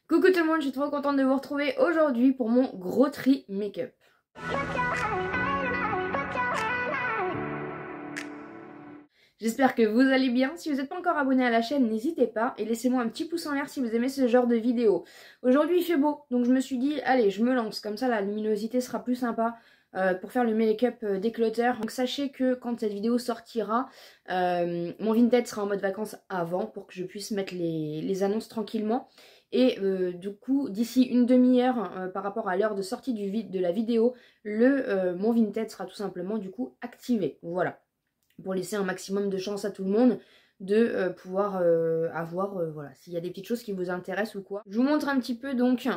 Coucou tout le monde, je suis trop contente de vous retrouver aujourd'hui pour mon gros tri make-up. J'espère que vous allez bien. Si vous n'êtes pas encore abonné à la chaîne, n'hésitez pas et laissez-moi un petit pouce en l'air si vous aimez ce genre de vidéo. Aujourd'hui il fait beau, donc je me suis dit, allez, je me lance, comme ça la luminosité sera plus sympa pour faire le make-up déclutter. Donc sachez que quand cette vidéo sortira, mon Vinted sera en mode vacances avant pour que je puisse mettre les annonces tranquillement. Et du coup, d'ici une demi-heure par rapport à l'heure de sortie de la vidéo, mon Vinted sera tout simplement du coup activé. Voilà. Pour laisser un maximum de chance à tout le monde de pouvoir avoir, voilà, s'il y a des petites choses qui vous intéressent ou quoi. Je vous montre un petit peu donc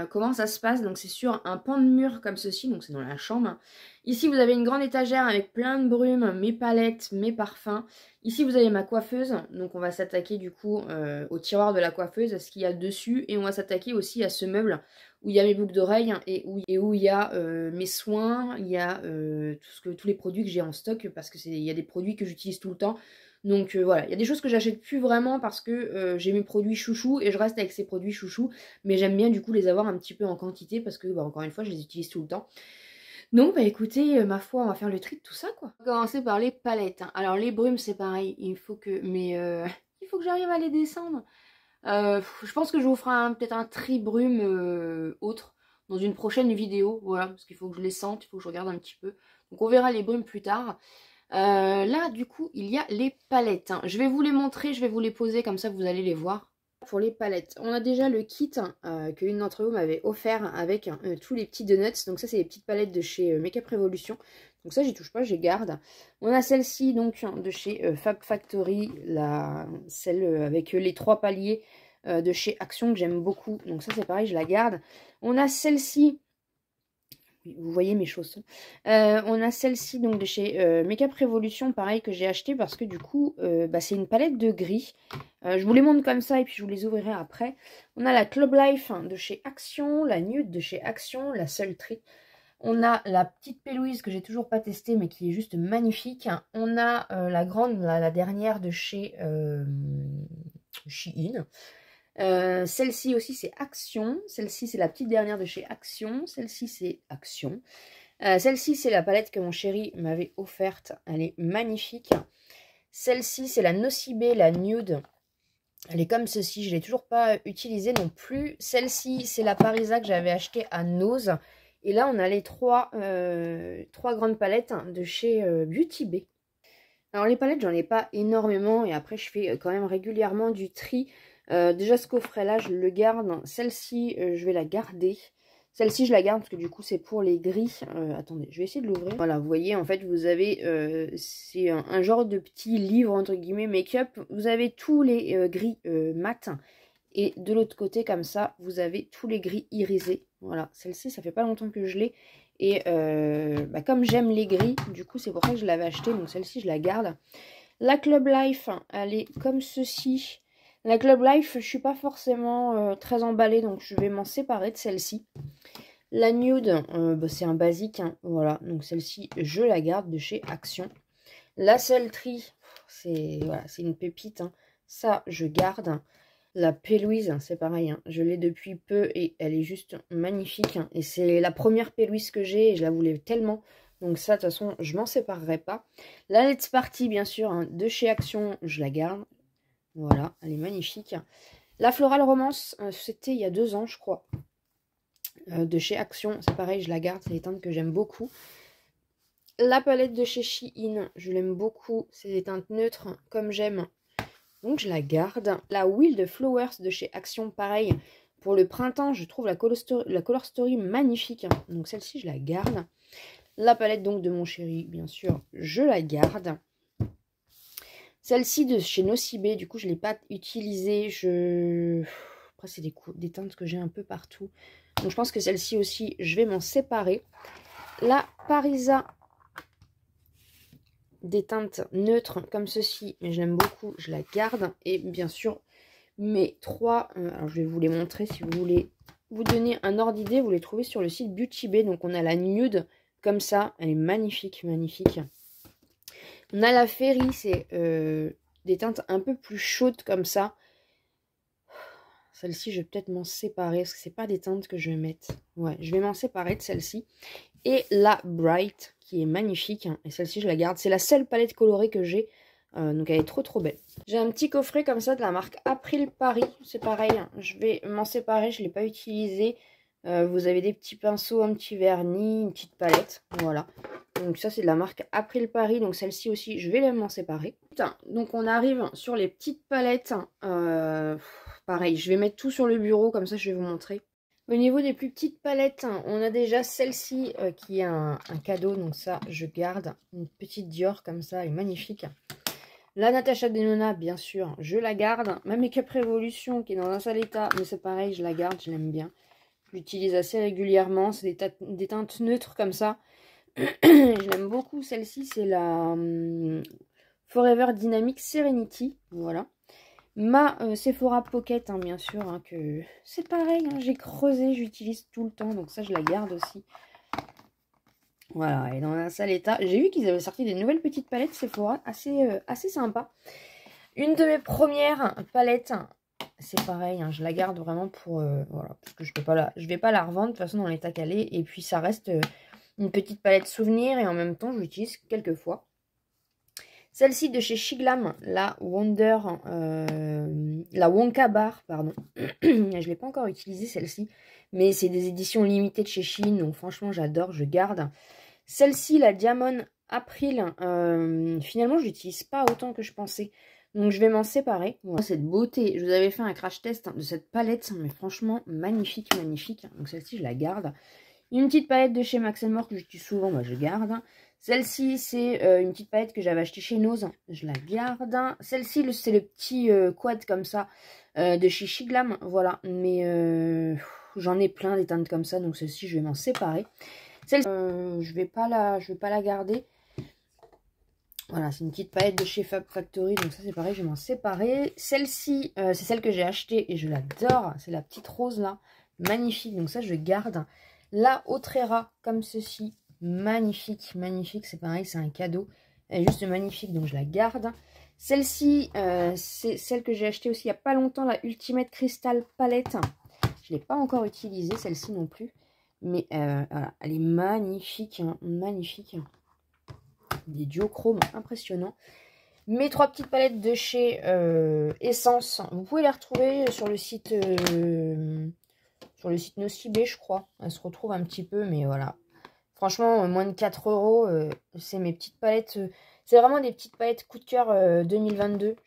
comment ça se passe. Donc c'est sur un pan de mur comme ceci, donc c'est dans la chambre. Ici vous avez une grande étagère avec plein de brumes, mes palettes, mes parfums. Ici vous avez ma coiffeuse, donc on va s'attaquer du coup au tiroir de la coiffeuse, à ce qu'il y a dessus. Et on va s'attaquer aussi à ce meuble où il y a mes boucles d'oreilles et où il y a mes soins, il y a tous les produits que j'ai en stock parce qu'il y a des produits que j'utilise tout le temps. Donc voilà, il y a des choses que j'achète plus vraiment parce que j'ai mes produits chouchous et je reste avec ces produits chouchous. Mais j'aime bien du coup les avoir un petit peu en quantité parce que bah, encore une fois je les utilise tout le temps. Donc bah écoutez, ma foi, on va faire le tri de tout ça quoi. On va commencer par les palettes. Hein. Alors les brumes c'est pareil, il faut que j'arrive à les descendre. Je pense que je vous ferai peut-être un tri brume autre dans une prochaine vidéo, voilà, parce qu'il faut que je les sente, il faut que je regarde un petit peu. Donc on verra les brumes plus tard. Là du coup il y a les palettes, hein. Je vais vous les montrer, je vais vous les poser comme ça vous allez les voir. Pour les palettes, on a déjà le kit qu'une d'entre vous m'avait offert avec tous les petits donuts. Donc ça c'est les petites palettes de chez Makeup Revolution. Donc ça j'y touche pas, je les garde. On a celle-ci donc de chez Fab Factory, celle avec les 3 paliers de chez Action que j'aime beaucoup. Donc ça c'est pareil, je la garde. On a celle-ci. Vous voyez mes chaussons. On a celle-ci donc de chez Makeup Revolution, pareil que j'ai acheté parce que du coup bah, c'est une palette de gris. Je vous les montre comme ça et puis je vous les ouvrirai après. On a la Club Life de chez Action, la Nude de chez Action, la Sultry. On a la petite Pélouise que j'ai toujours pas testée mais qui est juste magnifique. On a la grande, la dernière de chez Shein. Celle-ci aussi c'est Action, celle-ci c'est la petite dernière de chez Action, celle-ci c'est Action, celle-ci c'est la palette que mon chéri m'avait offerte, elle est magnifique. Celle-ci c'est la Nocibé, la Nude, elle est comme ceci, je ne l'ai toujours pas utilisée non plus. Celle-ci c'est la Parisa que j'avais achetée à Nose, et là on a les trois grandes palettes de chez Beauty Bay. Alors les palettes j'en ai pas énormément et après je fais quand même régulièrement du tri. Déjà ce coffret là je le garde, celle-ci je vais la garder, celle-ci je la garde parce que du coup c'est pour les gris. Attendez, je vais essayer de l'ouvrir. Voilà, vous voyez en fait vous avez, c'est un genre de petit livre entre guillemets make-up, vous avez tous les gris mat et de l'autre côté comme ça vous avez tous les gris irisés. Voilà, celle-ci ça fait pas longtemps que je l'ai et bah, comme j'aime les gris, du coup c'est pour ça que je l'avais acheté, donc celle-ci je la garde. La Club Life, elle est comme ceci. La Club Life, je suis pas forcément très emballée, donc je vais m'en séparer de celle-ci. La Nude, bah, c'est un basique, hein, voilà, donc celle-ci, je la garde de chez Action. La Sultry, c'est voilà, une pépite, hein, ça, je garde. La Pélouise, c'est pareil, hein, je l'ai depuis peu et elle est juste magnifique. Hein, et c'est la première Pélouise que j'ai et je la voulais tellement. Donc ça, de toute façon, je m'en séparerai pas. La Let's Party, bien sûr, hein, de chez Action, je la garde. Voilà, elle est magnifique. La Floral Romance, c'était il y a 2 ans, je crois. De chez Action, c'est pareil, je la garde. C'est des teintes que j'aime beaucoup. La palette de chez Shein, je l'aime beaucoup. C'est des teintes neutres, comme j'aime. Donc, je la garde. La Wild Flowers de chez Action, pareil. Pour le printemps, je trouve la Color Story magnifique. Donc, celle-ci, je la garde. La palette donc de mon chéri, bien sûr, je la garde. Celle-ci de chez Nocibé, du coup, je ne l'ai pas utilisée. Après, c'est des teintes que j'ai un peu partout. Donc, je pense que celle-ci aussi, je vais m'en séparer. La Parisa, des teintes neutres comme ceci, mais j'aime beaucoup, je la garde. Et bien sûr, mes 3, alors je vais vous les montrer si vous voulez vous donner un ordre d'idée. Vous les trouvez sur le site Beauty Bay. Donc, on a la Nude comme ça. Elle est magnifique, magnifique. On a la Fairy, c'est des teintes un peu plus chaudes comme ça. Celle-ci, je vais peut-être m'en séparer parce que c'est pas des teintes que je vais mettre. Ouais, je vais m'en séparer de celle-ci. Et la Bright, qui est magnifique. Et celle-ci, je la garde. C'est la seule palette colorée que j'ai. Donc elle est trop belle. J'ai un petit coffret comme ça de la marque April Paris. C'est pareil, je vais m'en séparer. Je ne l'ai pas utilisé. Vous avez des petits pinceaux, un petit vernis, une petite palette. Voilà. Donc ça, c'est de la marque April Paris. Donc celle-ci aussi, je vais m'en séparer. Putain, donc on arrive sur les petites palettes. Pareil, je vais mettre tout sur le bureau. Comme ça, je vais vous montrer. Au niveau des plus petites palettes, on a déjà celle-ci qui est un cadeau. Donc ça, je garde. Une petite Dior comme ça, elle est magnifique. La Natasha Denona, bien sûr, je la garde. Ma Make Up Revolution qui est dans un sale état, mais c'est pareil, je la garde, je l'aime bien. Je l'utilise assez régulièrement, c'est des teintes neutres comme ça. Je l'aime beaucoup, celle-ci, c'est la Forever Dynamic Serenity, voilà. Ma Sephora Pocket, bien sûr, que c'est pareil, j'ai creusé, j'utilise tout le temps, donc ça je la garde aussi. Voilà, elle est dans un sale état. J'ai vu qu'ils avaient sorti des nouvelles petites palettes Sephora, assez sympa. Une de mes premières palettes, c'est pareil, je la garde vraiment pour... voilà, parce que je vais pas la revendre de toute façon dans l'état qu'elle est. Et puis ça reste une petite palette souvenir et en même temps je l'utilise quelques fois. Celle-ci de chez Shiglam, la Wonka Bar, pardon. Je ne l'ai pas encore utilisée celle-ci, mais c'est des éditions limitées de chez Shein, donc franchement j'adore, je garde. Celle-ci, la Diamond April, finalement je l'utilise pas autant que je pensais, donc je vais m'en séparer. Voilà. Cette beauté, je vous avais fait un crash test de cette palette, mais franchement magnifique, magnifique. Donc celle-ci je la garde. Une petite palette de chez Max & More que j'utilise souvent, moi je garde. Celle-ci, c'est une petite palette que j'avais achetée chez Nose. Je la garde. Celle-ci, c'est le petit quad comme ça de chez Shiglam. Voilà. Mais j'en ai plein des teintes comme ça. Donc celle-ci, je vais m'en séparer. Celle-ci, je vais pas la garder. Voilà, c'est une petite palette de chez Fab Factory. Donc ça, c'est pareil, je vais m'en séparer. Celle-ci, c'est celle que j'ai achetée et je l'adore. C'est la petite rose là. Magnifique. Donc ça, je garde. La Autrera, comme ceci. Magnifique, magnifique, c'est pareil, c'est un cadeau. Elle est juste magnifique, donc je la garde. Celle-ci, c'est celle que j'ai achetée aussi il n'y a pas longtemps, la Ultimate Crystal Palette. Je ne l'ai pas encore utilisée, celle-ci non plus. Mais voilà, elle est magnifique, magnifique. Des duochromes impressionnants. Mes 3 petites palettes de chez Essence, vous pouvez les retrouver sur le site Nocibé, je crois. Elles se retrouvent un petit peu, mais voilà. Franchement, moins de 4 €, c'est mes petites palettes. C'est vraiment des petites palettes coup de cœur 2022.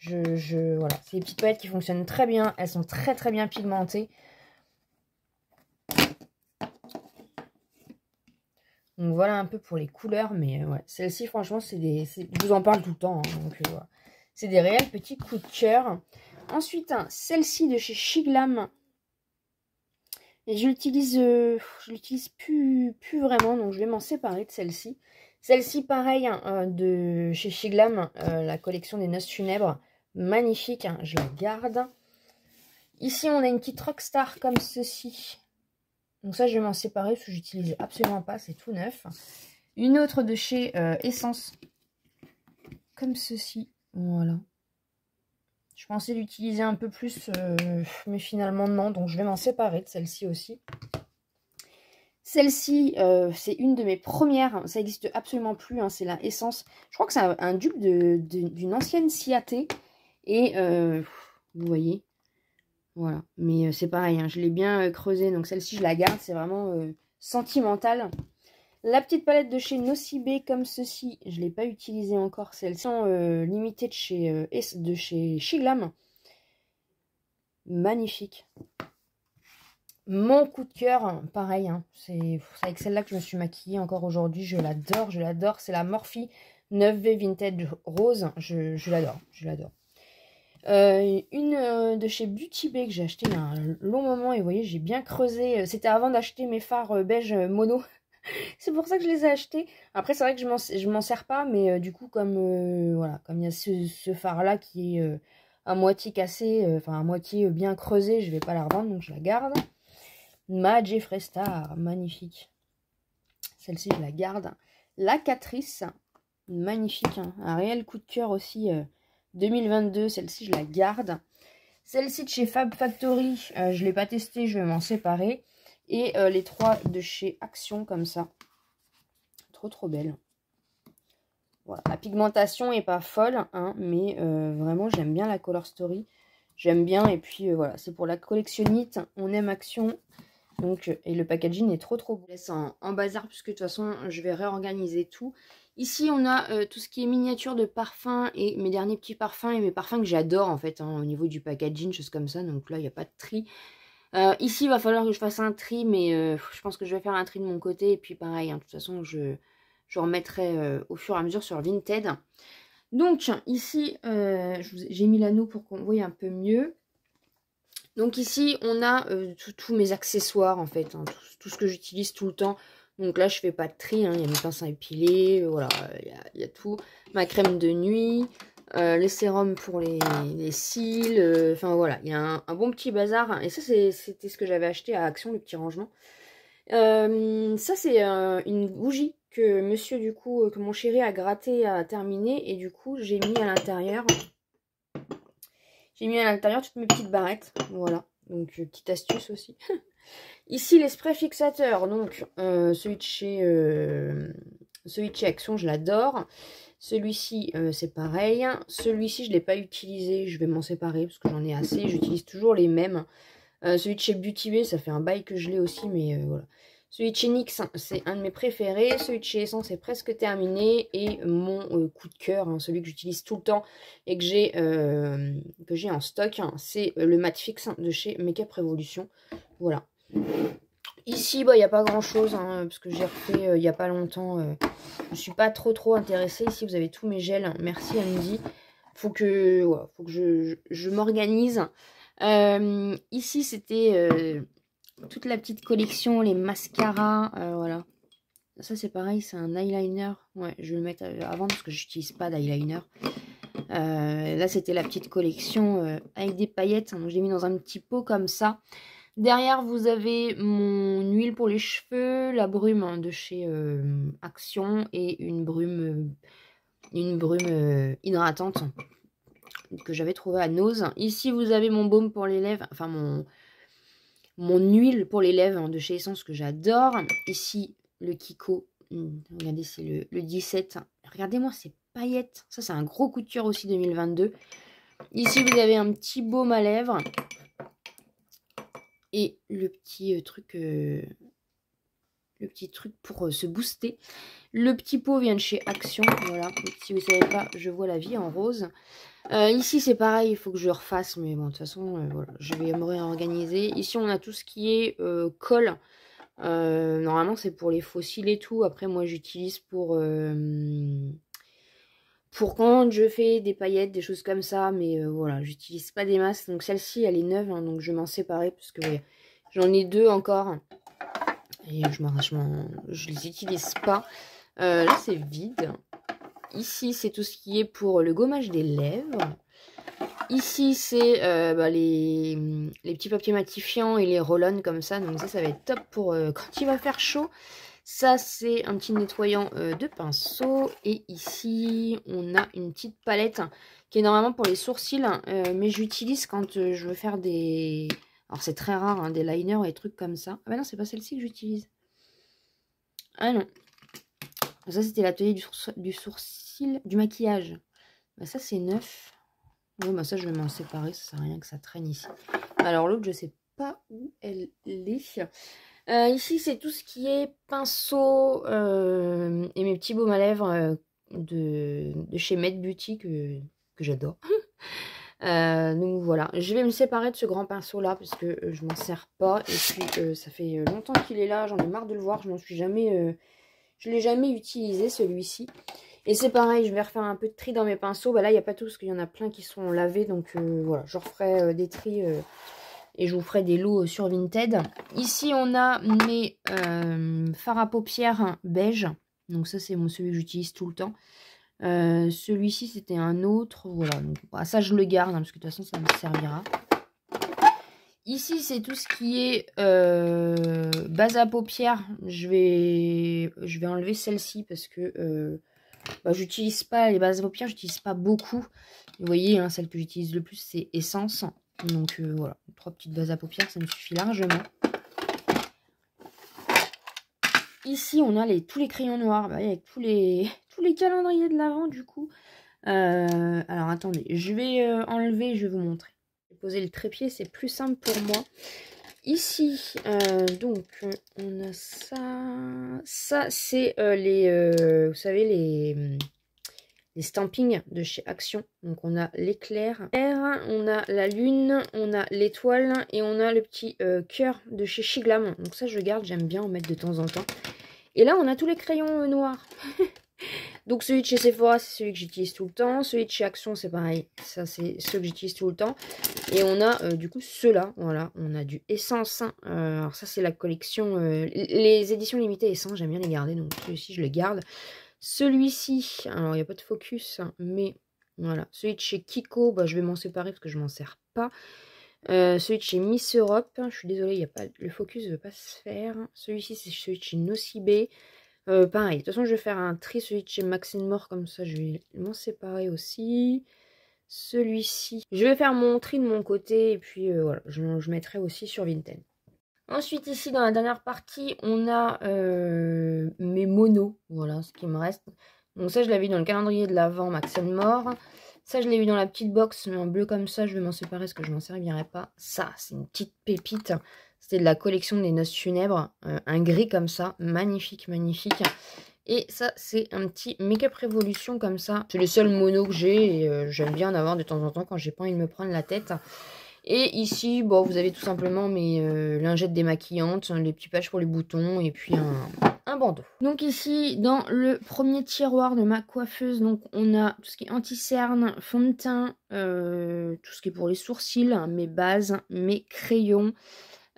Voilà, c'est des petites palettes qui fonctionnent très bien. Elles sont très bien pigmentées. Donc voilà un peu pour les couleurs. Mais ouais, celle-ci, franchement, je vous en parle tout le temps. Donc voilà. C'est des réels petits coups de cœur. Ensuite, celle-ci de chez Shiglam. Et je l'utilise plus vraiment, donc je vais m'en séparer de celle-ci. Celle-ci, pareil, de chez Shiglam, la collection des Noces Funèbres. Magnifique, je la garde. Ici, on a une petite Rockstar comme ceci. Donc ça, je vais m'en séparer parce que j'utilise absolument pas, c'est tout neuf. Une autre de chez Essence, comme ceci. Voilà. Je pensais l'utiliser un peu plus, mais finalement non. Donc je vais m'en séparer de celle-ci aussi. Celle-ci, c'est une de mes premières. Ça n'existe absolument plus. C'est la Essence. Je crois que c'est un dupe d'une ancienne Ciaté. Et vous voyez. Voilà. Mais c'est pareil. Je l'ai bien creusé. Donc celle-ci, je la garde. C'est vraiment sentimental. La petite palette de chez Nocibé comme ceci, je ne l'ai pas utilisée encore. Celle-ci limitée de chez Shiglam. Magnifique. Mon coup de cœur, pareil. C'est avec celle-là que je me suis maquillée encore aujourd'hui. Je l'adore, je l'adore. C'est la Morphe 9V Vintage Rose. Je l'adore, je l'adore. Une de chez Beauty Bay que j'ai acheté il y a un long moment. Et vous voyez, j'ai bien creusé. C'était avant d'acheter mes fards beige mono. C'est pour ça que je les ai achetés. Après, c'est vrai que je m'en sers pas, mais du coup, voilà, comme il y a ce phare-là qui est à moitié cassé, enfin à moitié bien creusé, je vais pas la revendre, donc je la garde. Ma Jeffree Star, magnifique. Celle-ci, je la garde. La Catrice, magnifique, un réel coup de cœur aussi 2022. Celle-ci, je la garde. Celle-ci de chez Fab Factory, je ne l'ai pas testée, je vais m'en séparer. Et les 3 de chez Action, comme ça. Trop belle. Voilà. La pigmentation est pas folle, hein, mais vraiment, j'aime bien la Color Story. J'aime bien, et puis voilà, c'est pour la collectionnite. On aime Action. Donc, et le packaging est trop beau. Je laisse en bazar, puisque de toute façon, je vais réorganiser tout. Ici, on a tout ce qui est miniature de parfums et mes derniers petits parfums et mes parfums que j'adore en fait, hein, au niveau du packaging, choses comme ça. Donc là, il n'y a pas de tri. Ici, il va falloir que je fasse un tri, mais je pense que je vais faire un tri de mon côté. Et puis pareil, hein, de toute façon, je remettrai au fur et à mesure sur Vinted. Donc ici, j'ai mis l'anneau pour qu'on voie un peu mieux. Donc ici, on a tous mes accessoires en fait, hein, tout ce que j'utilise tout le temps. Donc là, je fais pas de tri, hein, il y a mes pinces à épiler, voilà, il y a tout. Ma crème de nuit, les sérums pour les cils, enfin voilà, il y a un bon petit bazar. Et ça, c'était ce que j'avais acheté à Action, le petit rangement. Ça, c'est une bougie que monsieur, du coup, que mon chéri a gratté, a terminé. Et du coup, j'ai mis à l'intérieur... J'ai mis à l'intérieur toutes mes petites barrettes. Voilà. Donc, petite astuce aussi. Ici, les sprays fixateurs. Donc, celui de chez Action, je l'adore. Celui-ci, c'est pareil. Celui-ci, je ne l'ai pas utilisé. Je vais m'en séparer parce que j'en ai assez. J'utilise toujours les mêmes. Celui de chez Beauty Bay, ça fait un bail que je l'ai aussi. Mais voilà. Celui de chez NYX, c'est un de mes préférés. Celui de chez Essence est presque terminé. Et mon coup de cœur, hein, celui que j'utilise tout le temps et que j'ai en stock, hein, c'est le Matte Fix de chez Makeup Revolution. Voilà. Ici, bah, il n'y a pas grand chose, hein, parce que j'ai refait il n'y a pas longtemps. Je ne suis pas trop intéressée. Ici, vous avez tous mes gels. Merci Andy. Faut que je m'organise. Ici, c'était toute la petite collection, les mascaras. Voilà. Ça, c'est pareil, c'est un eyeliner. Ouais, je vais le mettre avant parce que je n'utilise pas d'eyeliner. Là, c'était la petite collection avec des paillettes. Donc, je l'ai mis dans un petit pot comme ça. Derrière, vous avez mon huile pour les cheveux, la brume, hein, de chez Action et une brume hydratante que j'avais trouvée à Nose. Ici, vous avez mon baume pour les lèvres, enfin mon huile pour les lèvres, hein, de chez Essence que j'adore. Ici, le Kiko. Regardez, c'est le 17. Regardez-moi ces paillettes. Ça, c'est un gros coup de cœur aussi 2022. Ici, vous avez un petit baume à lèvres. Et le petit truc pour se booster. Le petit pot vient de chez Action. Voilà. Si vous ne savez pas, je vois la vie en rose. Ici, c'est pareil. Il faut que je le refasse. Mais bon, de toute façon, voilà, je vais me réorganiser. Ici, on a tout ce qui est colle. Normalement, c'est pour les fossiles et tout. Après, moi, j'utilise pour quand je fais des paillettes, des choses comme ça. Mais voilà, j'utilise pas des masses. Donc, celle-ci, elle est neuve. Hein, donc, je vais m'en séparer. Parce que ouais, j'en ai 2 encore. Et je les utilise pas. Là, c'est vide. Ici, c'est tout ce qui est pour le gommage des lèvres. Ici, c'est les petits papiers matifiants et les roll-on comme ça. Donc ça va être top pour quand il va faire chaud. Ça, c'est un petit nettoyant de pinceau. Et ici, on a une petite palette qui est normalement pour les sourcils. Mais j'utilise quand je veux faire des... Alors, c'est très rare, hein, des liners et des trucs comme ça. Ah bah non, c'est pas celle-ci que j'utilise. Ah non. Ça, c'était l'atelier du sourcil, du maquillage. Bah, ça, c'est neuf. Oui, bah ça, je vais m'en séparer. Ça sert à rien que ça traîne ici. Alors, l'autre, je sais pas où elle est. Ici, c'est tout ce qui est pinceau et mes petits baumes à lèvres de chez Med Beauty que j'adore. Donc voilà, je vais me séparer de ce grand pinceau là parce que je m'en sers pas. Et puis ça fait longtemps qu'il est là, j'en ai marre de le voir, je l'ai jamais utilisé celui-ci. Et c'est pareil, je vais refaire un peu de tri dans mes pinceaux. Bah là, il n'y a pas tout parce qu'il y en a plein qui sont lavés. Donc voilà, je referai des tris et je vous ferai des lots sur Vinted. Ici, on a mes fards à paupières beige. Donc ça, c'est celui que j'utilise tout le temps. Celui-ci, c'était un autre. Voilà, donc bah, ça, je le garde hein, parce que de toute façon, ça me servira. Ici, c'est tout ce qui est base à paupières. Je vais enlever celle-ci parce que j'utilise pas les bases à paupières, j'utilise pas beaucoup. Vous voyez, hein, celle que j'utilise le plus, c'est Essence. Donc voilà, 3 petites bases à paupières, ça me suffit largement. Ici, on a tous les crayons noirs, bah, avec tous les calendriers de l'Avent du coup. Alors attendez, je vais enlever, je vais vous montrer. Je vais poser le trépied, c'est plus simple pour moi. Ici, donc, on a ça. Ça, c'est vous savez, les stampings de chez Action. Donc, on a l'éclair, on a la lune, on a l'étoile et on a le petit cœur de chez Shiglam. Donc, ça, je garde, j'aime bien en mettre de temps en temps. Et là, on a tous les crayons noirs. Donc celui de chez Sephora, c'est celui que j'utilise tout le temps. Celui de chez Action, c'est pareil. Ça, c'est ceux que j'utilise tout le temps. Et on a du coup ceux-là. Voilà, on a du Essence. Alors ça, c'est la collection... les éditions limitées Essence, j'aime bien les garder. Donc celui-ci, je le garde. Celui-ci, alors il n'y a pas de focus. Mais voilà, celui de chez Kiko, bah, je vais m'en séparer parce que je m'en sers pas. Celui de chez Miss Europe, je suis désolée, y a pas, le focus ne veut pas se faire. Celui-ci, c'est celui de chez Nocibé. Pareil, de toute façon je vais faire un tri, celui de chez Max More, comme ça je vais m'en séparer aussi. Celui-ci, je vais faire mon tri de mon côté et puis voilà, je mettrai aussi sur Vinted. Ensuite ici dans la dernière partie, on a mes monos, voilà ce qui me reste. Donc ça je l'avais dans le calendrier de l'Avent Max More. Ça je l'ai eu dans la petite box, mais en bleu comme ça, je vais m'en séparer parce que je m'en servirai pas. Ça, c'est une petite pépite. C'était de la collection des Noces Funèbres. Un gris comme ça, magnifique, magnifique. Et ça, c'est un petit Make-up Révolution comme ça. C'est le seul mono que j'ai et j'aime bien en avoir de temps en temps quand j'ai pas envie de me prendre la tête. Et ici, bon, vous avez tout simplement mes lingettes démaquillantes, les petits patchs pour les boutons et puis un bandeau. Donc ici, dans le premier tiroir de ma coiffeuse, donc on a tout ce qui est anti-cerne, fond de teint, tout ce qui est pour les sourcils, mes bases, mes crayons,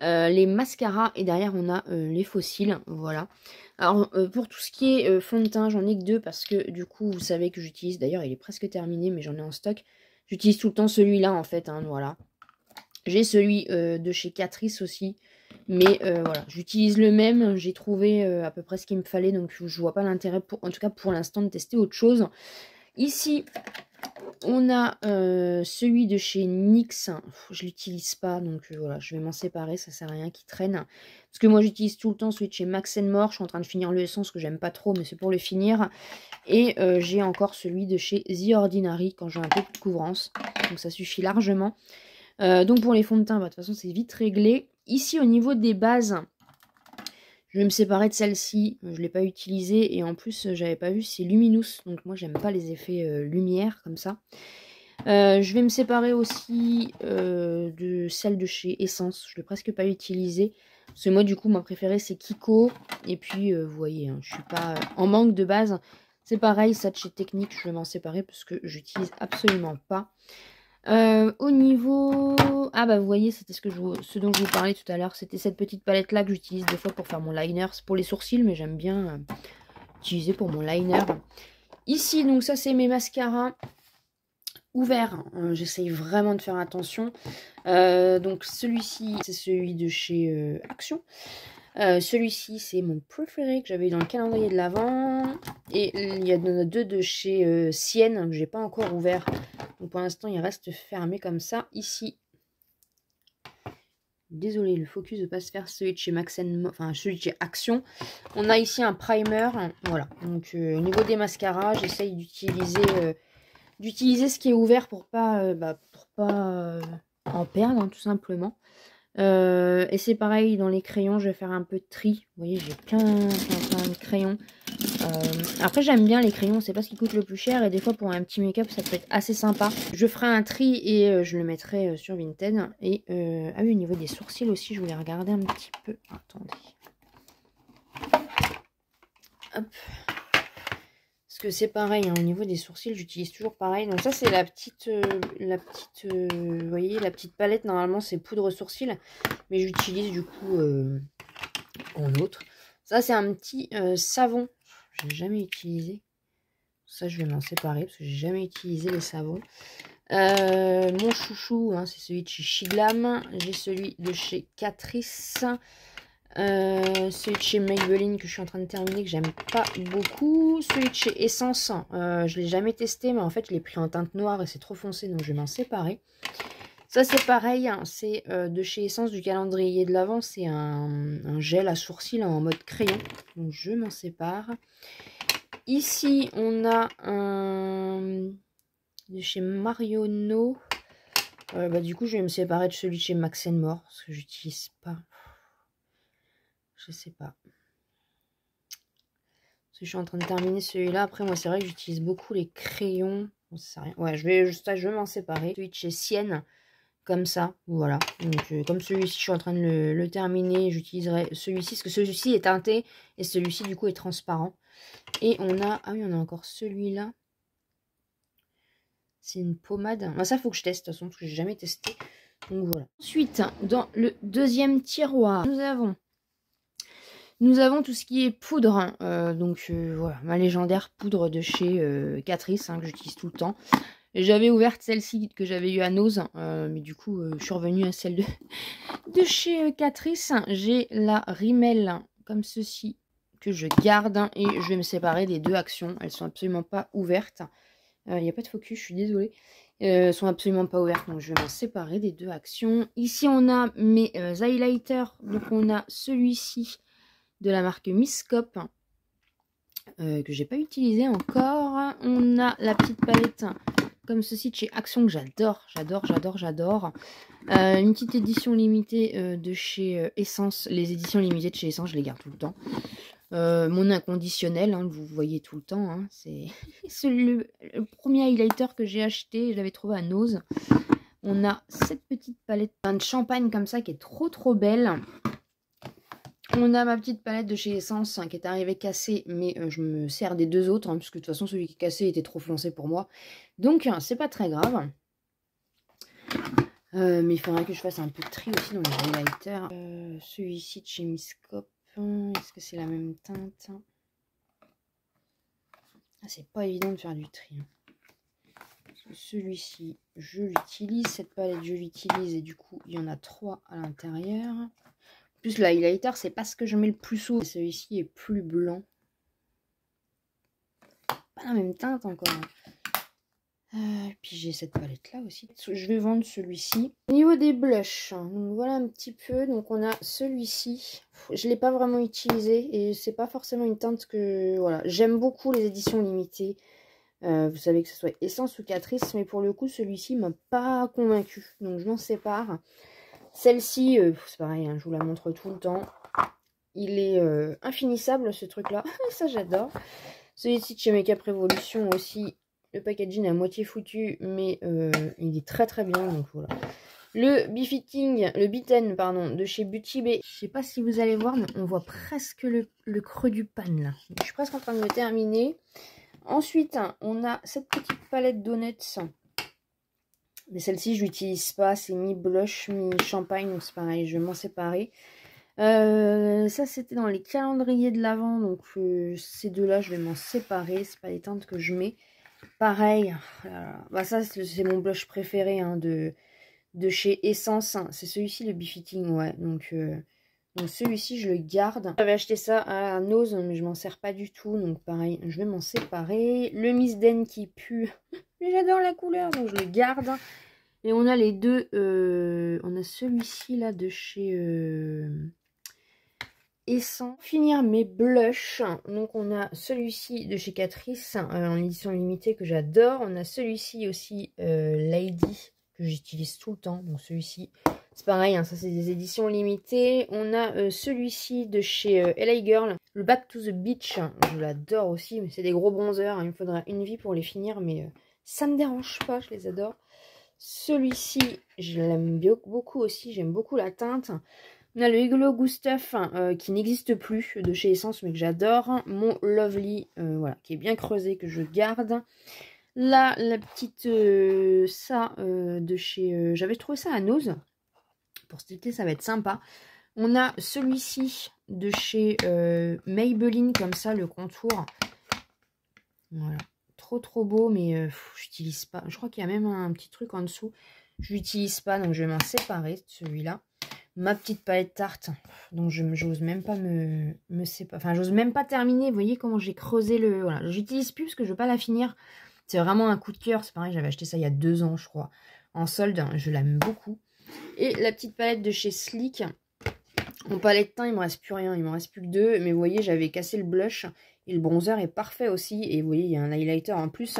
les mascaras et derrière on a les fossiles, voilà. Alors pour tout ce qui est fond de teint, j'en ai que 2 parce que du coup vous savez que j'utilise, d'ailleurs il est presque terminé mais j'en ai en stock. J'utilise tout le temps celui-là en fait, hein, voilà. J'ai celui de chez Catrice aussi. Mais voilà, j'utilise le même. J'ai trouvé à peu près ce qu'il me fallait. Donc je vois pas l'intérêt, en tout cas pour l'instant, de tester autre chose. Ici, on a celui de chez NYX. Je l'utilise pas. Donc voilà, je vais m'en séparer. Ça sert à rien qu'il traîne. Parce que moi, j'utilise tout le temps celui de chez Max More. Je suis en train de finir le Essence que j'aime pas trop. Mais c'est pour le finir. Et j'ai encore celui de chez The Ordinary quand j'ai un peu de couvrance. Donc ça suffit largement. Donc pour les fonds de teint, bah, de toute façon c'est vite réglé. Ici au niveau des bases, je vais me séparer de celle-ci. Je ne l'ai pas utilisée et en plus j'avais pas vu, c'est Luminous. Donc moi j'aime pas les effets lumière comme ça. Je vais me séparer aussi de celle de chez Essence. Je ne l'ai presque pas utilisée. Parce que moi du coup ma préférée c'est Kiko. Et puis vous voyez, hein, je suis pas en manque de base. C'est pareil, ça de chez Technique, je vais m'en séparer parce que j'utilise absolument pas. Au niveau... Ah bah vous voyez, c'était ce dont je vous parlais tout à l'heure. C'était cette petite palette là que j'utilise des fois pour faire mon liner. C'est pour les sourcils, mais j'aime bien utiliser pour mon liner. Ici, donc ça c'est mes mascaras ouverts. J'essaye vraiment de faire attention. Donc celui-ci, c'est celui de chez Action. Celui-ci, c'est mon préféré que j'avais eu dans le calendrier de l'Avent. Et il y en a 2 de chez Sienne que j'ai pas encore ouvert. Donc pour l'instant, il reste fermé comme ça. Ici, désolé, le focus ne va pas se faire, celui de chez celui de chez Action. On a ici un primer. Voilà. Donc au niveau des mascaras, j'essaye d'utiliser ce qui est ouvert pour pas en perdre, hein, tout simplement. Et c'est pareil dans les crayons, je vais faire un peu de tri. Vous voyez, j'ai plein de crayons. Après, j'aime bien les crayons, c'est pas ce qui coûte le plus cher. Et des fois, pour un petit make-up, ça peut être assez sympa. Je ferai un tri et je le mettrai sur Vinted. Et ah oui, au niveau des sourcils aussi, je voulais regarder un petit peu. Attendez. Hop. Parce que c'est pareil, hein, au niveau des sourcils, j'utilise toujours pareil. Donc ça, c'est la petite, vous voyez, la petite palette. Normalement, c'est poudre sourcil. Mais j'utilise du coup en autre. Ça, c'est un petit savon. Je n'ai jamais utilisé. Ça, je vais m'en séparer parce que j'ai jamais utilisé les savons. Mon chouchou, hein, c'est celui de chez Shiglam. J'ai celui de chez Catrice. Celui de chez Maybelline que je suis en train de terminer, que j'aime pas beaucoup. Celui de chez Essence, je l'ai jamais testé, mais en fait je l'ai pris en teinte noire et c'est trop foncé, donc je vais m'en séparer. Ça c'est pareil, hein, c'est de chez Essence du calendrier de l'Avent. C'est un gel à sourcils en mode crayon. Donc je m'en sépare. Ici on a un de chez Marionneau. Bah, du coup je vais me séparer de celui de chez Max More. Parce que j'utilise pas. Je sais pas. Parce que je suis en train de terminer celui-là. Après moi c'est vrai que j'utilise beaucoup les crayons. Bon, ça sert à rien. Ouais, je vais m'en séparer. Celui de chez Sienne. Comme ça, voilà. Donc comme celui-ci, je suis en train de le terminer. J'utiliserai celui-ci, parce que celui-ci est teinté. Et celui-ci, du coup, est transparent. Et on a... Ah oui, on a encore celui-là. C'est une pommade. Ah, ça, faut que je teste, de toute façon, parce que j'ai jamais testé. Donc voilà. Ensuite, dans le deuxième tiroir, nous avons tout ce qui est poudre. Voilà, ma légendaire poudre de chez Catrice, hein, que j'utilise tout le temps. J'avais ouverte celle-ci que j'avais eu à Nose, mais du coup, je suis revenue à celle de chez Catrice. J'ai la Rimmel comme ceci que je garde et je vais me séparer des deux actions. Elles sont absolument pas ouvertes. Il n'y a pas de focus, je suis désolée. Elles sont absolument pas ouvertes, donc je vais m'en séparer des deux actions. Ici, on a mes highlighters. Donc, on a celui-ci de la marque Miscope. Que j'ai pas utilisé encore. On a la petite palette comme ceci de chez Action que j'adore. Une petite édition limitée de chez Essence. Les éditions limitées de chez Essence, je les garde tout le temps. Mon inconditionnel, hein, vous voyez tout le temps. Hein, c'est le premier highlighter que j'ai acheté. Je l'avais trouvé à Nose. On a cette petite palette de champagne comme ça qui est trop belle. On a ma petite palette de chez Essence qui est arrivée cassée, mais je me sers des deux autres, hein, puisque de toute façon celui qui est cassé était trop foncé pour moi. Donc c'est pas très grave. Mais il faudrait que je fasse un peu de tri aussi dans les highlighters. Celui-ci de chez Miscope, est-ce que c'est la même teinte? Ah, c'est pas évident de faire du tri. Celui-ci, je l'utilise. Cette palette, je l'utilise. Et du coup, il y en a 3 à l'intérieur. Plus le highlighter, c'est pas ce que je mets le plus souvent. Celui-ci est plus blanc. Pas la même teinte encore. Puis j'ai cette palette là aussi. Je vais vendre celui-ci. Au niveau des blushs, donc voilà un petit peu. Donc on a celui-ci. Je l'ai pas vraiment utilisé et c'est pas forcément une teinte que... Voilà, j'aime beaucoup les éditions limitées. Vous savez que ce soit Essence ou Catrice, mais pour le coup celui-ci m'a pas convaincu. Donc je m'en sépare. Celle-ci, c'est pareil, hein, je vous la montre tout le temps. Il est infinissable ce truc-là. Ça j'adore. Celui-ci de chez Make Up Revolution aussi. Le packaging est à moitié foutu, mais il est très bien. Donc voilà. Le Bitten, pardon, de chez Beauty Bay. Je sais pas si vous allez voir, mais on voit presque le creux du pan là. Je suis presque en train de me terminer. Ensuite, on a cette petite palette Donuts. Mais celle-ci, je l'utilise pas. C'est mi-blush, mi-champagne. Donc c'est pareil, je vais m'en séparer. Ça, c'était dans les calendriers de l'Avent. Donc ces deux-là, je vais m'en séparer. C'est pas les teintes que je mets. Pareil. Bah, ça, c'est mon blush préféré hein, de chez Essence. C'est celui-ci, le Befitting. Ouais, donc celui-ci, je le garde. J'avais acheté ça à Nose, mais je m'en sers pas du tout. Donc pareil, je vais m'en séparer. Le Miss Den qui pue. Mais j'adore la couleur, donc je le garde. Et on a les deux. On a celui-ci là de chez Essence. Pour finir mes blushs. Donc on a celui-ci de chez Catrice en édition limitée que j'adore. On a celui-ci aussi Lady que j'utilise tout le temps. Donc celui-ci, c'est pareil, hein, ça c'est des éditions limitées. On a celui-ci de chez LA Girl. Le Back to the Beach, je l'adore aussi. Mais c'est des gros bronzers. Hein, il me faudra une vie pour les finir. Mais ça me dérange pas, je les adore. Celui-ci, je l'aime beaucoup aussi. J'aime beaucoup la teinte. On a le Iglo Goo Stuff qui n'existe plus de chez Essence mais que j'adore. Mon Lovely, voilà, qui est bien creusé, que je garde. Là, la petite de chez... J'avais trouvé ça à Nose. Pour cet été, ça va être sympa. On a celui-ci de chez Maybelline, comme ça, le contour. Voilà. Trop beau, mais j'utilise pas. Je crois qu'il y a même un petit truc en dessous. Je l'utilise pas, donc je vais m'en séparer de celui-là. Ma petite palette tarte, donc j'ose même pas me séparer. Enfin, j'ose même pas terminer. Vous voyez comment j'ai creusé le... Voilà, j'utilise plus parce que je veux pas la finir. C'est vraiment un coup de cœur. C'est pareil, j'avais acheté ça il y a 2 ans, je crois. en solde. Je l'aime beaucoup. Et la petite palette de chez Sleek. En palette de teint, il me reste plus rien. Il me reste plus que 2. Mais vous voyez, j'avais cassé le blush. Et le bronzer est parfait aussi. Et vous voyez, il y a un highlighter en plus.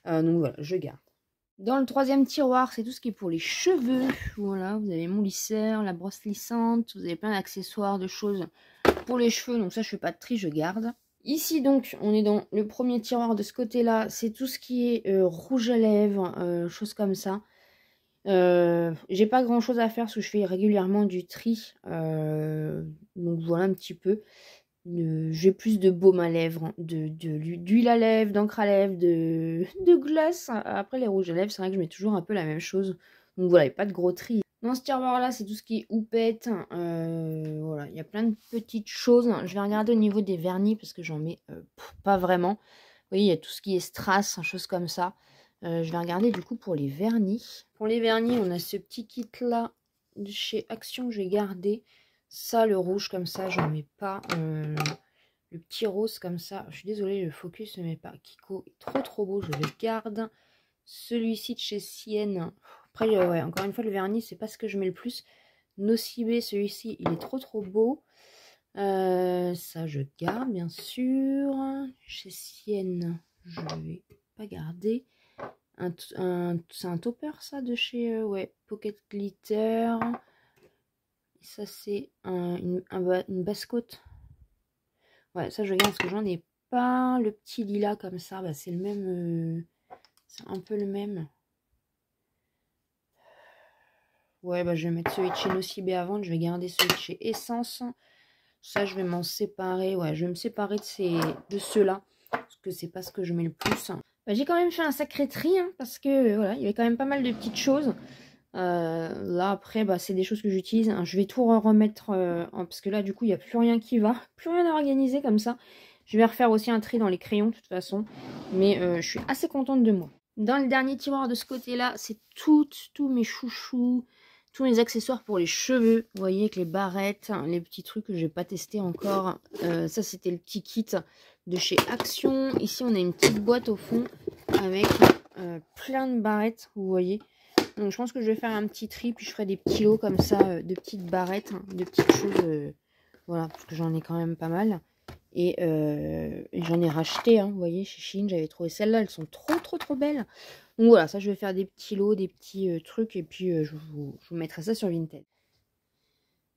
Donc voilà, je garde. Dans le troisième tiroir, c'est tout ce qui est pour les cheveux. Voilà, vous avez mon lisseur, la brosse lissante. Vous avez plein d'accessoires, de choses pour les cheveux. Donc ça, je fais pas de tri, je garde. Ici, donc, on est dans le premier tiroir de ce côté-là. C'est tout ce qui est rouge à lèvres, choses comme ça. J'ai pas grand-chose à faire parce que je fais régulièrement du tri. Donc voilà un petit peu. J'ai plus de baume à lèvres, d'huile à lèvres, d'encre à lèvres, de glace. Après les rouges à lèvres, c'est vrai que je mets toujours un peu la même chose. Donc voilà, il n'y a pas de gros tri. Dans ce tiroir-là, c'est tout ce qui est houppette. Voilà, il y a plein de petites choses. Je vais regarder au niveau des vernis parce que j'en mets pas vraiment. Vous voyez, il y a tout ce qui est strass, choses comme ça. Je vais regarder du coup pour les vernis. Pour les vernis, on a ce petit kit-là de chez Action que j'ai gardé. Ça, le rouge comme ça, j'en mets pas. Le petit rose comme ça, je suis désolée, le focus ne met pas. Kiko est trop beau, je le garde. Celui-ci de chez Sienne. Après, ouais, encore une fois, le vernis, c'est pas ce que je mets le plus. Nocibé, celui-ci, il est trop beau. Ça, je garde, bien sûr. Chez Sienne, je vais pas garder. C'est un topper, ça, de chez ouais, Pocket Glitter. Ça, c'est une basse-côte. Ouais, ça, je garde parce que j'en ai pas. Le petit lilas comme ça, bah, c'est le même. C'est un peu le même. Ouais, bah, je vais mettre celui de chez Nocibé à vendre. Je vais garder celui de chez Essence. Ça, je vais m'en séparer. Ouais, je vais me séparer de ceux-là. Parce que c'est pas ce que je mets le plus. Bah, j'ai quand même fait un sacré tri. Hein, parce que voilà, il y avait quand même pas mal de petites choses. Là, après, bah, c'est des choses que j'utilise. Hein. Je vais tout remettre. Parce que là, du coup, il n'y a plus rien qui va. Plus rien à organiser comme ça. Je vais refaire aussi un tri dans les crayons, de toute façon. Mais je suis assez contente de moi. Dans le dernier tiroir de ce côté-là, c'est tous mes chouchous, tous mes accessoires pour les cheveux. Vous voyez, avec les barrettes, les petits trucs que je n'ai pas testé encore. Ça, c'était le petit kit de chez Action. Ici, on a une petite boîte au fond avec plein de barrettes, vous voyez. Donc, je pense que je vais faire un petit tri, puis je ferai des petits lots comme ça, de petites barrettes, de petites choses. Voilà, parce que j'en ai quand même pas mal. Et j'en ai racheté, hein, vous voyez, chez Shein, j'avais trouvé celles-là, elles sont trop belles. Donc voilà, ça je vais faire des petits lots, des petits trucs, et puis je vous mettrai ça sur Vinted.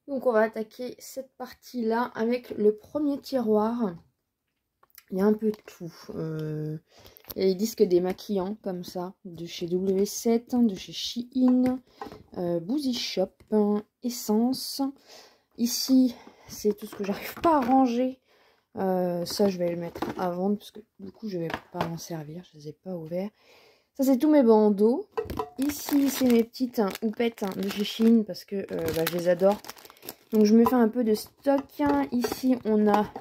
Donc on va attaquer cette partie-là avec le premier tiroir. Il y a un peu de tout. Il y a les disques démaquillants, comme ça, de chez W7, de chez Shein, Boozy Shop, Essence. Ici, c'est tout ce que j'arrive pas à ranger. Ça, je vais le mettre à vendre parce que du coup, je vais pas m'en servir. Je les ai pas ouverts. Ça, c'est tous mes bandeaux. Ici, c'est mes petites houpettes de chez Shein parce que bah, je les adore. Donc, je me fais un peu de stock. Ici, on a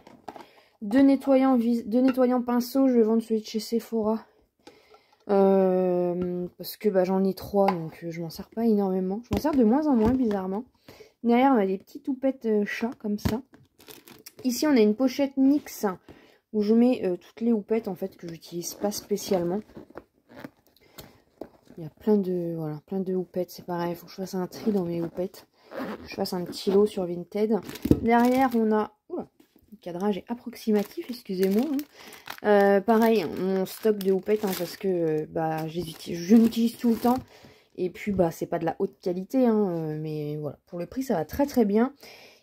deux nettoyants pinceaux. Je vais vendre celui de chez Sephora. Parce que bah, j'en ai 3, donc je m'en sers pas énormément. Je m'en sers de moins en moins, bizarrement. Derrière, on a des petites houpettes chats comme ça. Ici, on a une pochette NYX où je mets toutes les houpettes en fait que j'utilise pas spécialement. Il y a plein de houpettes. C'est pareil, il faut que je fasse un tri dans mes houpettes. Je fasse un petit lot sur Vinted. Derrière, on a... Oula, le cadrage est approximatif, excusez-moi. Hein. Pareil, mon stock de houpettes hein, parce que bah, je l'utilise tout le temps. Et puis, bah, c'est pas de la haute qualité. Hein, mais voilà, pour le prix, ça va très bien.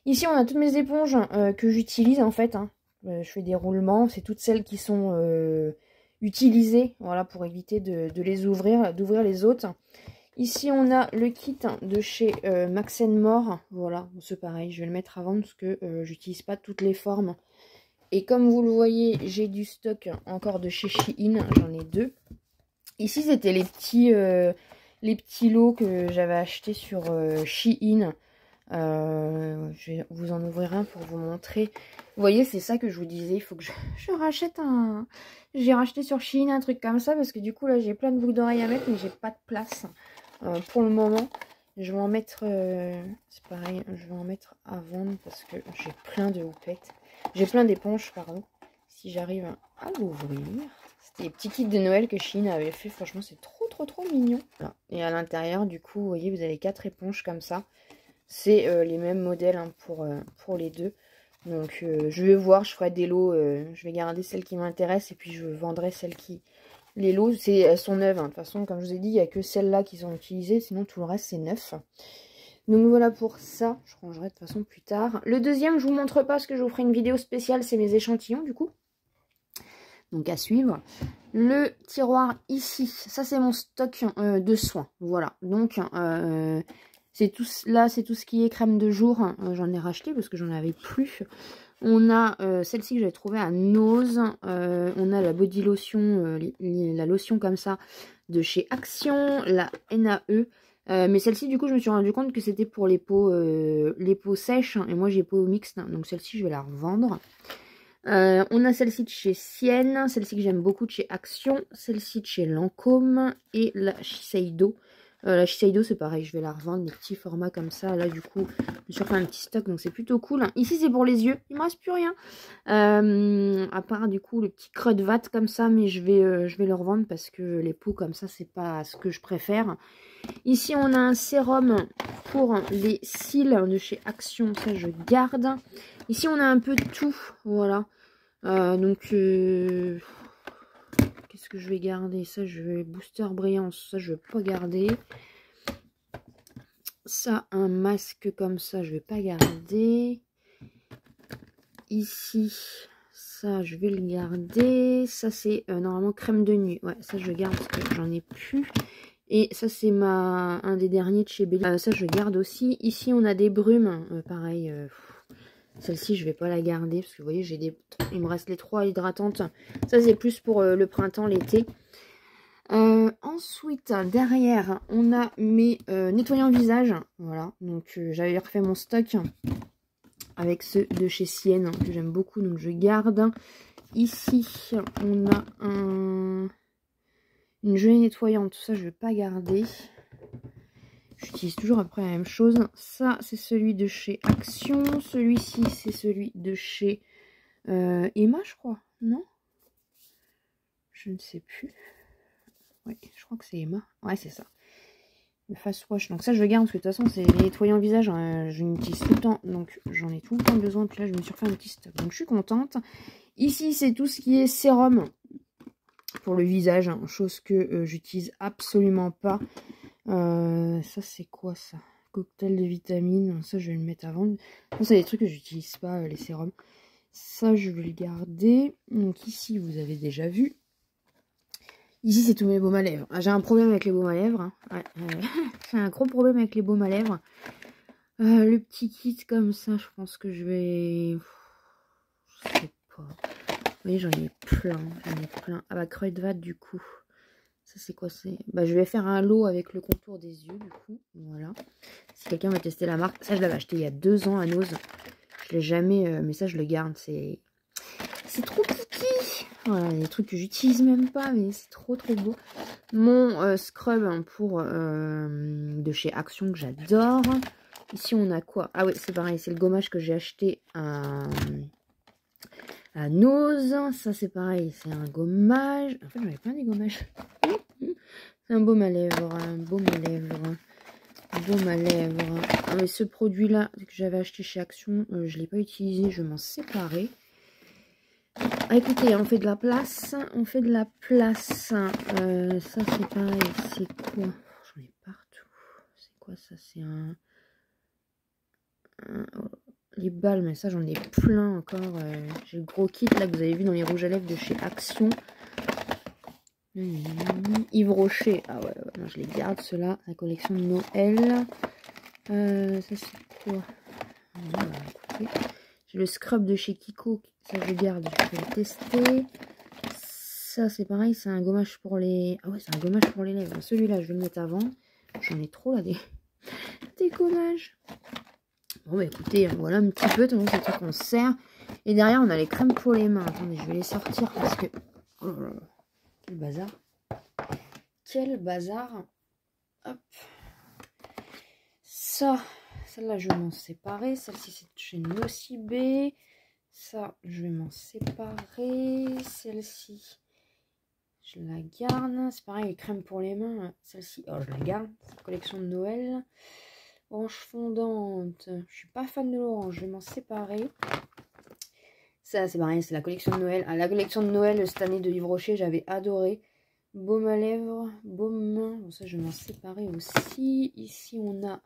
Ici, on a toutes mes éponges que j'utilise en fait. Hein. Je fais des roulements. C'est toutes celles qui sont utilisées. Voilà, pour éviter de les ouvrir, d'ouvrir les autres. Ici, on a le kit de chez Max & More. Voilà, c'est pareil. Je vais le mettre à vendre parce que j'utilise pas toutes les formes. Et comme vous le voyez, j'ai du stock encore de chez Shein. J'en ai 2. Ici, c'était les petits lots que j'avais achetés sur Shein. Je vais vous en ouvrir un pour vous montrer. Vous voyez, c'est ça que je vous disais. Il faut que je rachète un... J'ai racheté sur Shein un truc comme ça parce que du coup, là, j'ai plein de boucles d'oreilles à mettre, mais j'ai pas de place pour le moment. Je vais en mettre... c'est pareil, je vais en mettre à vendre parce que j'ai plein de houpettes. J'ai plein d'éponges, pardon. Si j'arrive à l'ouvrir. C'était les petits kits de Noël que Shein avait fait. Franchement, c'est trop trop mignon. Voilà. Et à l'intérieur, du coup, vous voyez, vous avez 4 éponges comme ça. C'est les mêmes modèles hein, pour les deux. Donc je vais voir, je ferai des lots. Je vais garder celles qui m'intéressent et puis je vendrai celles qui... Les lots, elles sont neuves. Hein. De toute façon, comme je vous ai dit, il n'y a que celles-là qui sont utilisées. Sinon, tout le reste, c'est neuf. Donc voilà pour ça. Je rangerai de toute façon plus tard. Le deuxième, je vous montre pas parce que je vous ferai une vidéo spéciale. C'est mes échantillons, du coup. Donc à suivre. Le tiroir ici, ça c'est mon stock de soins. Voilà. Donc c'est tout là, c'est tout ce qui est crème de jour. J'en ai racheté parce que j'en avais plus. On a celle-ci que j'avais trouvée à Nose. On a la body lotion, la lotion comme ça de chez Action, la NAE. Mais celle-ci, du coup, je me suis rendu compte que c'était pour les peaux sèches. Hein, et moi, j'ai peau mixte. Donc celle-ci, je vais la revendre. On a celle-ci de chez Sienne, celle-ci que j'aime beaucoup de chez Action, celle-ci de chez Lancôme et la Shiseido. La Shiseido c'est pareil, je vais la revendre, des petits formats comme ça. Là du coup, je me suis refait un petit stock donc c'est plutôt cool. Ici c'est pour les yeux, il me reste plus rien. À part du coup le petit creux de vatte comme ça, mais je vais le revendre parce que les peaux comme ça c'est pas ce que je préfère. Ici on a un sérum pour les cils de chez Action, ça je garde. Ici on a un peu de tout, voilà. Donc qu'est-ce que je vais garder? Ça je vais booster brillance, ça je vais pas garder. Ça un masque comme ça je vais pas garder. Ici ça je vais le garder. Ça c'est normalement crème de nuit, ouais ça je garde parce que j'en ai plus. Et ça c'est un des derniers de chez Belly, ça je garde aussi. Ici on a des brumes, pareil. Celle-ci, je vais pas la garder parce que vous voyez, il me reste les 3 hydratantes. Ça, c'est plus pour le printemps, l'été. Ensuite, derrière, on a mes nettoyants visage. Voilà, donc j'avais refait mon stock avec ceux de chez Sienne que j'aime beaucoup, donc je garde. Ici, on a une gelée nettoyante. Tout ça, je vais pas garder. J'utilise toujours après la même chose. Ça, c'est celui de chez Action. Celui-ci, c'est celui de chez Emma, je crois. Non? Je ne sais plus. Oui, je crois que c'est Emma. Ouais, c'est ça. Le face wash. Donc ça, je le garde parce que de toute façon, c'est les nettoyants visage. Je l'utilise tout le temps. Donc j'en ai tout le temps besoin. Puis là, je me suis refait un petit stock. Donc je suis contente. Ici, c'est tout ce qui est sérum pour le visage. Hein, chose que j'utilise absolument pas. Ça c'est quoi ça? Cocktail de vitamines, ça je vais le mettre à vendre. Ça c'est des trucs que j'utilise pas, les sérums. Ça je vais le garder. Donc ici vous avez déjà vu. Ici c'est tous mes baumes à lèvres. J'ai un problème avec les baumes à lèvres. Hein. Ouais, j'ai un gros problème avec les baumes à lèvres. Le petit kit comme ça, je pense que je vais... Je sais pas. Vous voyez j'en ai plein. Ah bah creux de vatte du coup. Ça c'est quoi? Bah, je vais faire un lot avec le contour des yeux du coup. Voilà. Si quelqu'un va tester la marque. Ça je l'avais acheté il y a 2 ans à Nose. Je l'ai jamais. Mais ça je le garde. C'est trop kiki. Voilà, des trucs que j'utilise même pas. Mais c'est trop beau. Mon scrub pour de chez Action que j'adore. Ici on a quoi? Ah oui c'est pareil. C'est le gommage que j'ai acheté à Nose. Ça c'est pareil. C'est un gommage. En fait j'en avais plein des gommages. Un baume à lèvres, un baume à lèvres, un baume à lèvres. Ah, mais ce produit-là que j'avais acheté chez Action, je ne l'ai pas utilisé, je vais m'en séparer. Ah, écoutez, on fait de la place, on fait de la place. Ça c'est pareil, c'est quoi? J'en ai partout. C'est quoi ça? C'est les balles, mais ça j'en ai plein encore. J'ai le gros kit là que vous avez vu dans les rouges à lèvres de chez Action. Yves Rocher, ah ouais, non, je les garde ceux-là, la collection de Noël. Ça c'est quoi? J'ai le scrub de chez Kiko, ça je garde, je vais le tester. Ça c'est pareil, c'est un gommage pour les... Ah ouais, c'est un gommage pour les lèvres. Celui-là je vais le mettre avant. J'en ai trop là des gommages. Bon bah écoutez, voilà un petit peu, c'est tout qu'on se sert. Et derrière on a les crèmes pour les mains. Attendez, je vais les sortir parce que... Oh là là. Quel bazar. Quel bazar. Hop. Ça, celle-là, je vais m'en séparer. Celle-ci, c'est chez Nocibé. Ça, je vais m'en séparer. Celle-ci, Je la garde. C'est pareil, les crèmes pour les mains. Celle-ci, oh, je la garde. C'est la collection de Noël. Orange fondante. Je suis pas fan de l'orange. Je vais m'en séparer. Ça, c'est pareil, c'est la collection de Noël. Ah, la collection de Noël cette année de Yves Rocher, j'avais adoré. Baume à lèvres, baume. Bon, ça, je vais m'en séparer aussi. Ici, on a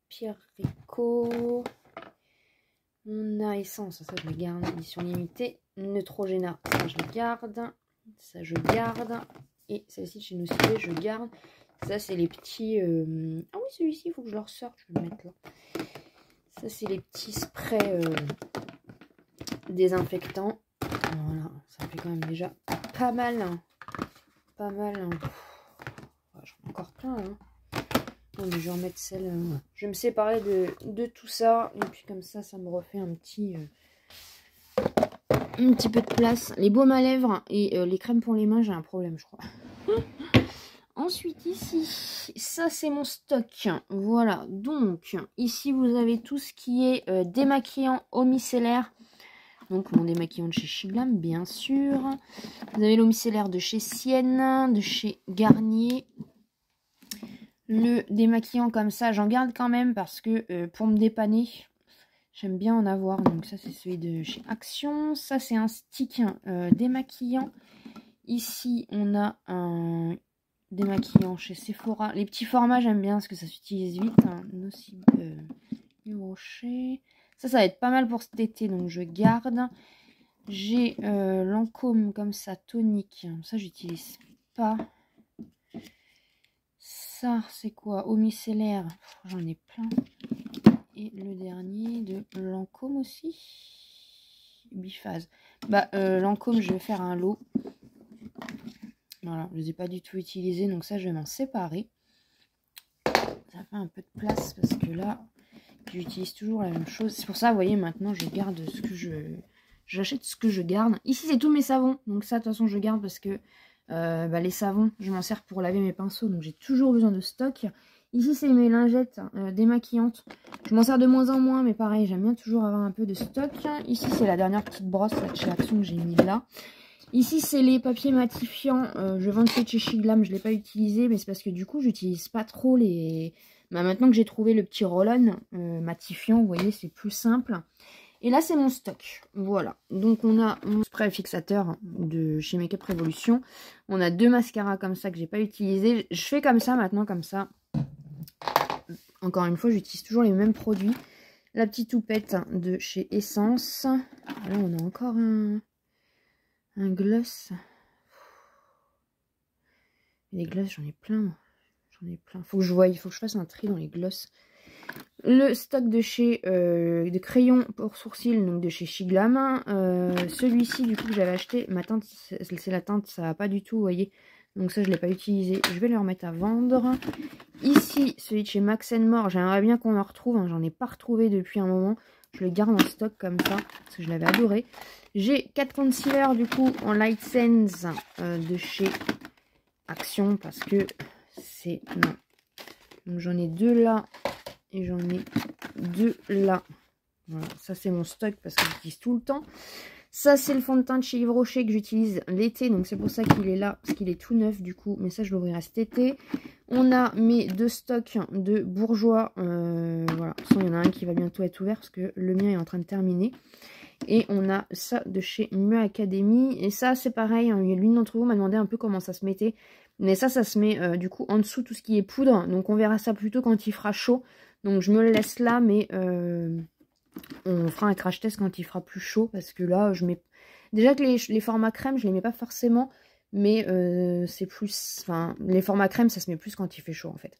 Pierre Rico. On a Essence, ça, je le garde. Édition limitée. Neutrogena, ça, je le garde. Ça, je garde. Et celle-ci de chez Nocibé, je garde. Ça, c'est les petits... Ah oui, celui-ci, il faut que je le ressorte. Je vais le mettre là. Ça, c'est les petits sprays désinfectants. Voilà, ça fait quand même déjà pas mal. Hein. Pas mal. Hein. J'en ai encore plein. Hein. Bon, mais je vais remettre celle... Je vais me séparer de tout ça. Et puis comme ça, ça me refait un petit peu de place. Les baumes à lèvres et les crèmes pour les mains, j'ai un problème, je crois. Ensuite, ici, ça c'est mon stock. Voilà, donc ici vous avez tout ce qui est démaquillant eau micellaire. Donc mon démaquillant de chez Shiglam, bien sûr. Vous avez l'eau micellaire de chez Sienne, de chez Garnier. Le démaquillant comme ça, j'en garde quand même parce que pour me dépanner, j'aime bien en avoir. Donc ça c'est celui de chez Action. Ça c'est un stick démaquillant. Ici on a un... démaquillant chez Sephora. Les petits formats, j'aime bien parce que ça s'utilise vite. Hein. Yves Rocher. Ça va être pas mal pour cet été, donc je garde. J'ai Lancôme comme ça, tonique. Ça, j'utilise pas. Ça, c'est quoi? Eau micellaire. J'en ai plein. Et le dernier de Lancôme aussi. Biphase. Bah, Lancôme, je vais faire un lot. Voilà, je ne les ai pas du tout utilisés, donc ça je vais m'en séparer. Ça fait un peu de place parce que là, j'utilise toujours la même chose. C'est pour ça, vous voyez, maintenant je garde ce que j'achète ce que je garde. Ici c'est tous mes savons, donc ça de toute façon je garde parce que les savons, je m'en sers pour laver mes pinceaux, donc j'ai toujours besoin de stock. Ici c'est mes lingettes démaquillantes. Je m'en sers de moins en moins, mais pareil, j'aime bien toujours avoir un peu de stock. Ici c'est la dernière petite brosse là, de chez Action que j'ai mis là. Ici, c'est les papiers matifiants. Je vends ceux de chez Shiglam, je ne l'ai pas utilisé, mais c'est parce que du coup, j'utilise pas trop les... Bah, maintenant que j'ai trouvé le petit roll-on matifiant, vous voyez, c'est plus simple. Et là, c'est mon stock. Voilà. Donc, on a mon spray fixateur de chez Make Up Revolution. On a 2 mascaras comme ça que j'ai pas utilisé. Je fais comme ça maintenant, comme ça. Encore une fois, j'utilise toujours les mêmes produits. La petite toupette de chez Essence. Là, on a encore un gloss. Les gloss, j'en ai plein. J'en ai plein. Faut que je voie, il faut que je fasse un tri dans les gloss. Le stock de chez de crayons pour sourcils, donc de chez Shiglam. Celui-ci, du coup, que j'avais acheté. Ma teinte, c'est la teinte, ça va pas du tout, vous voyez. Donc ça, je l'ai pas utilisé. Je vais le remettre à vendre. Ici, celui de chez Max & More. J'aimerais bien qu'on en retrouve. Hein. J'en ai pas retrouvé depuis un moment. Je le garde en stock comme ça, parce que je l'avais adoré. J'ai 4 concealers, du coup, en Light Sense de chez Action, parce que c'est... Non. Donc j'en ai 2 là, et j'en ai 2 là. Voilà, ça c'est mon stock, parce que j'utilise tout le temps. Ça, c'est le fond de teint de chez Yves Rocher que j'utilise l'été, donc c'est pour ça qu'il est là, parce qu'il est tout neuf, du coup. Mais ça, je l'ouvrirai cet été. On a mes 2 stocks de Bourjois. Voilà, il y en a un qui va bientôt être ouvert, parce que le mien est en train de terminer. Et on a ça de chez Mua Academy. Et ça, c'est pareil. Hein, l'une d'entre vous m'a demandé un peu comment ça se mettait. Mais ça se met du coup en dessous tout ce qui est poudre. Donc on verra ça plutôt quand il fera chaud. Donc je me le laisse là. Mais on fera un crash test quand il fera plus chaud. Parce que là, je mets... Déjà que les formats crème, je les mets pas forcément. Mais c'est plus... Enfin, les formats crème, ça se met plus quand il fait chaud en fait.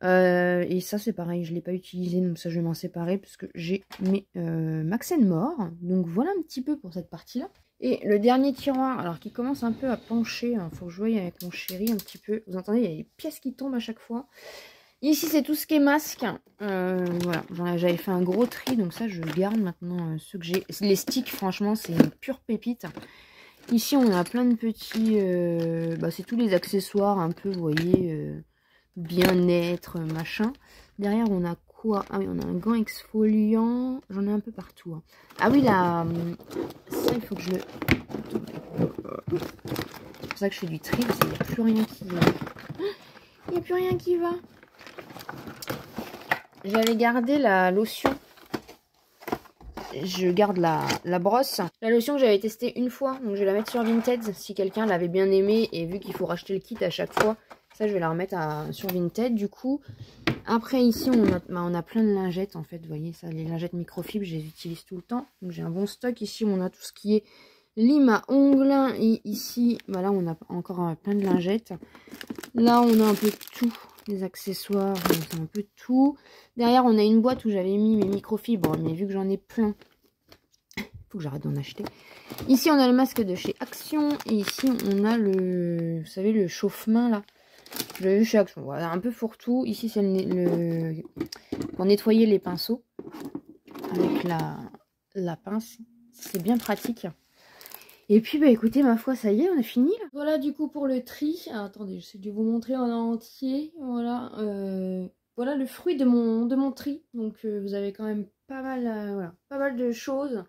Et ça c'est pareil, je ne l'ai pas utilisé, donc ça je vais m'en séparer parce que j'ai mes Max & More. Donc voilà un petit peu pour cette partie là. Et le dernier tiroir, alors qui commence un peu à pencher, il faut que je voie avec mon chéri un petit peu. Vous entendez, il y a des pièces qui tombent à chaque fois. Ici c'est tout ce qui est masque. Voilà, j'avais fait un gros tri, donc ça je garde maintenant ceux que j'ai. Les sticks franchement c'est une pure pépite. Ici on a plein de petits, c'est tous les accessoires un peu, vous voyez... bien-être, machin. Derrière, on a quoi? Ah oui, on a un gant exfoliant. J'en ai un peu partout. Hein. Ah oui, là, ça, il faut que je le... C'est pour ça que je fais du tri, parce qu'il n'y a plus rien qui va. Il n'y a plus rien qui va. J'allais garder la lotion. Je garde la brosse. La lotion que j'avais testée une fois, donc je vais la mettre sur Vinted si quelqu'un l'avait bien aimée et vu qu'il faut racheter le kit à chaque fois. Ça, je vais la remettre sur Vinted du coup. Après ici, on a plein de lingettes en fait. Vous voyez ça, les lingettes microfibres, je les utilise tout le temps. Donc j'ai un bon stock. Ici, on a tout ce qui est lime à ongles. Et ici, bah là, on a encore plein de lingettes. Là, on a un peu de tout. Des accessoires, on a un peu de tout. Derrière, on a une boîte où j'avais mis mes microfibres. Mais vu que j'en ai plein, il faut que j'arrête d'en acheter. Ici, on a le masque de chez Action. Et ici, on a le, vous savez, le chauffe-main là. Je l'avais vu chez Action. Voilà, un peu fourre-tout. Ici, c'est pour nettoyer les pinceaux. Avec la pince. C'est bien pratique. Et puis, bah écoutez, ma foi, ça y est, on a fini là. Voilà, du coup, pour le tri. Alors, attendez, j'essaie de vous montrer en entier. Voilà. Voilà le fruit de mon tri. Donc, vous avez quand même pas mal, voilà, pas mal de choses.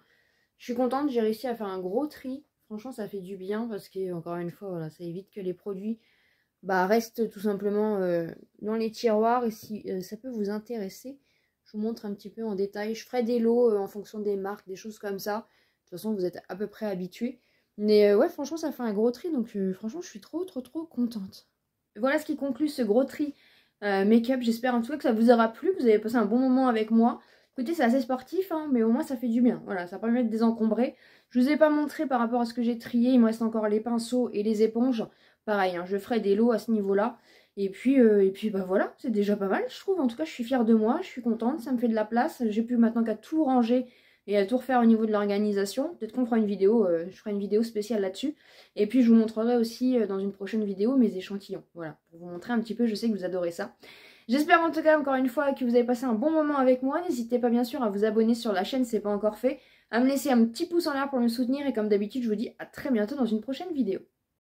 Je suis contente, j'ai réussi à faire un gros tri. Franchement, ça fait du bien parce que, encore une fois, voilà, ça évite que les produits restent tout simplement dans les tiroirs. Et si ça peut vous intéresser, je vous montre un petit peu en détail. Je ferai des lots en fonction des marques, des choses comme ça. De toute façon, vous êtes à peu près habitués. Mais ouais, franchement, ça fait un gros tri. Donc, franchement, je suis trop contente. Voilà ce qui conclut ce gros tri make-up. J'espère en tout cas que ça vous aura plu. Que vous avez passé un bon moment avec moi. Écoutez, c'est assez sportif, hein, mais au moins, ça fait du bien. Voilà, ça permet de désencombrer. Je vous ai pas montré par rapport à ce que j'ai trié. Il me reste encore les pinceaux et les éponges. Pareil, hein, je ferai des lots à ce niveau-là. Et puis bah voilà, c'est déjà pas mal, je trouve. En tout cas, je suis fière de moi. Je suis contente. Ça me fait de la place. J'ai plus maintenant qu'à tout ranger et à tout refaire au niveau de l'organisation. Peut-être qu'on fera une vidéo, je ferai une vidéo spéciale là-dessus. Et puis je vous montrerai aussi dans une prochaine vidéo mes échantillons. Voilà, pour vous montrer un petit peu, je sais que vous adorez ça. J'espère en tout cas encore une fois que vous avez passé un bon moment avec moi. N'hésitez pas bien sûr à vous abonner sur la chaîne si ce n'est pas encore fait. À me laisser un petit pouce en l'air pour me soutenir. Et comme d'habitude, je vous dis à très bientôt dans une prochaine vidéo.